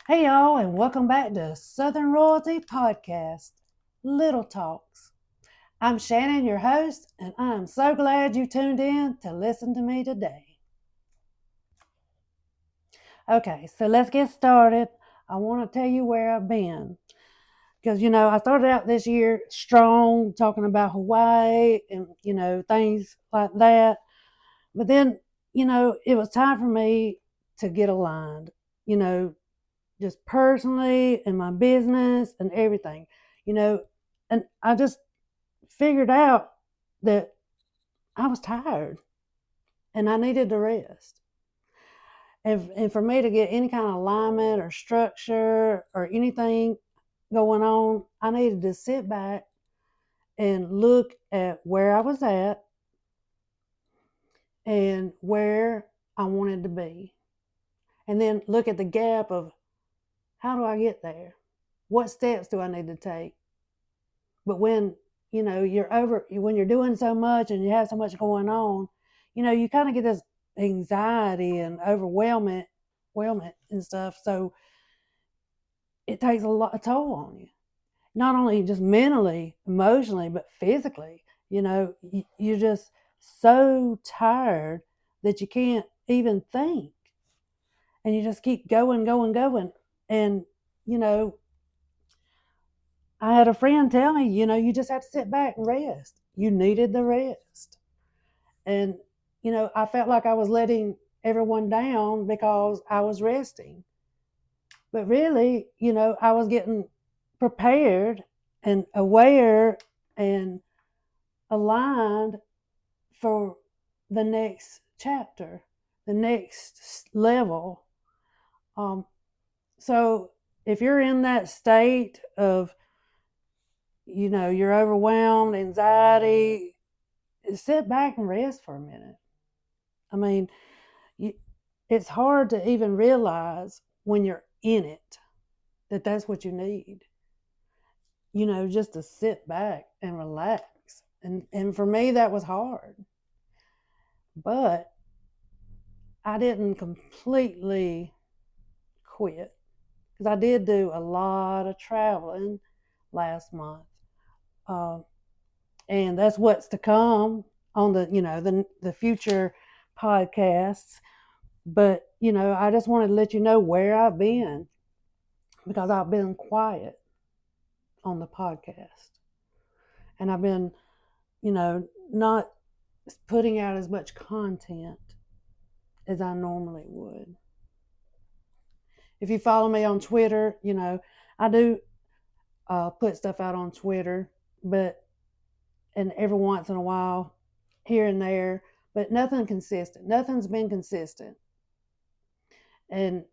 Hey, y'all, and welcome back to Southern Royalty Podcast, Little Talks. I'm Shannon, your host, and I'm so glad you tuned in to listen to me today. Okay, so let's get started. I want to tell you where I've been. Because, I started out this year strong, talking about Hawaii and, things like that. But then, it was time for me to get aligned, you know, just personally and my business and everything, you know. And I just figured out that I was tired and I needed to rest. And for me to get any kind of alignment or structure or anything going on, I needed to sit back and look at where I was at and where I wanted to be. And then look at the gap of how do I get there? What steps do I need to take? But when when you're doing so much and you have so much going on, you kind of get this anxiety and overwhelmment and stuff. So it takes a lot of toll on you, not only just mentally, emotionally, but physically. You're just so tired that you can't even think, and you just keep going, going, going. And you know, I had a friend tell me, you just have to sit back and rest. You needed the rest. And, I felt like I was letting everyone down because I was resting. But really, I was getting prepared and aware and aligned for the next chapter, the next level. Um, so if you're in that state of, you're overwhelmed, anxiety, sit back and rest for a minute. I mean, you, it's hard to even realize when you're in it that that's what you need. Just to sit back and relax. And for me, that was hard. But I didn't completely quit because I did do a lot of traveling last month. Uh, and that's what's to come on the future podcasts. But I just wanted to let you know where I've been because I've been quiet on the podcast, and I've been not putting out as much content as I normally would. If you follow me on Twitter, I do put stuff out on Twitter, but and every once in a while, here and there, but nothing consistent. Nothing's been consistent, and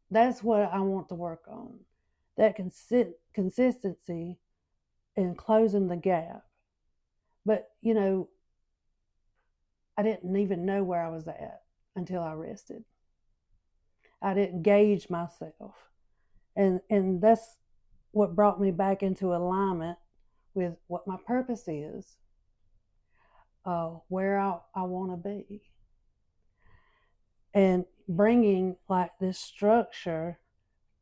that's what I want to work on. That consistency and closing the gap. But I didn't even know where I was at until I rested. I didn't gauge myself, and that's what brought me back into alignment with what my purpose is, where I want to be, and bringing like this structure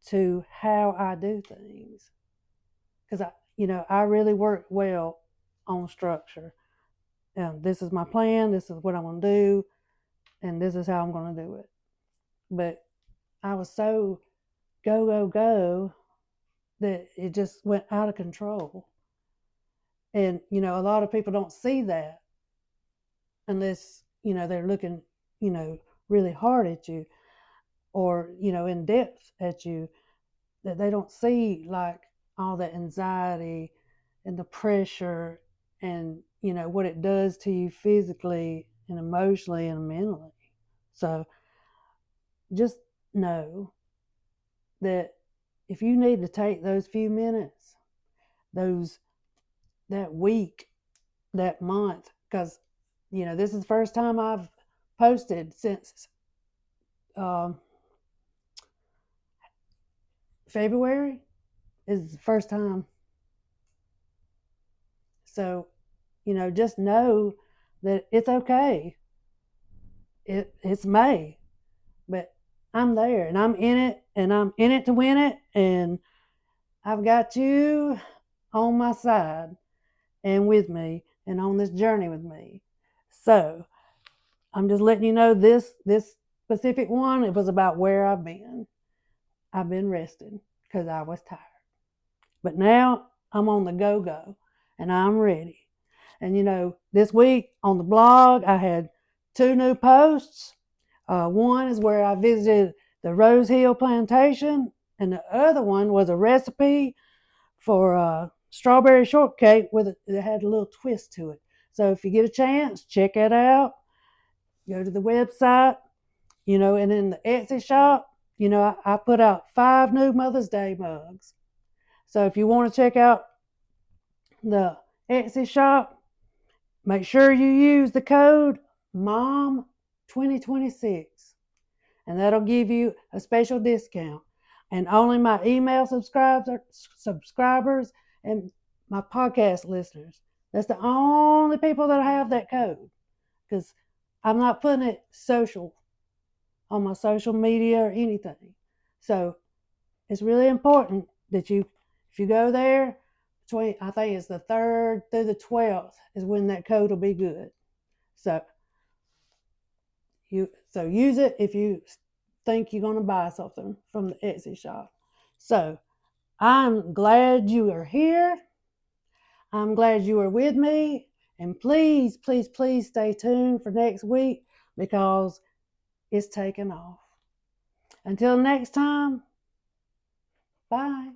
to how I do things. Because I really work well on structure. This is my plan. This is what I'm gonna do, and this is how I'm gonna do it. But I was so go go go that it just went out of control. And a lot of people don't see that unless they're looking you know really hard at you, or in depth at you, that they don't see like all the anxiety and the pressure, and what it does to you physically and emotionally and mentally. So just know that if you need to take those few minutes, those that week, that month, because this is the first time I've posted since um, February. Is the first time. So just know that it's okay. It's May, but I'm there and I'm in it and I'm in it to win it. And I've got you on my side and with me and on this journey with me. So I'm just letting you know this specific one, it was about where I've been. I've been resting because I was tired. But now I'm on the go and I'm ready. And this week on the blog, I had 2 new posts. One is where I visited the Rose Hill Plantation, and the other one was a recipe for strawberry shortcake it had a little twist to it. So if you get a chance, check it out. Go to the website, and in the Etsy shop, I put out 5 new Mother's Day mugs. So if you want to check out the Etsy shop, make sure you use the code MOM2026, and that'll give you a special discount. And only my email subscribers and my podcast listeners. That's the only people that have that code, because I'm not putting it on my social media or anything. So it's really important that if you go there, I think it's the 3rd through the 12th is when that code will be good. So use it if you think you're going to buy something from the Etsy shop. So I'm glad you are here. I'm glad you are with me. And please, please, please stay tuned for next week because it's taking off. Until next time, bye.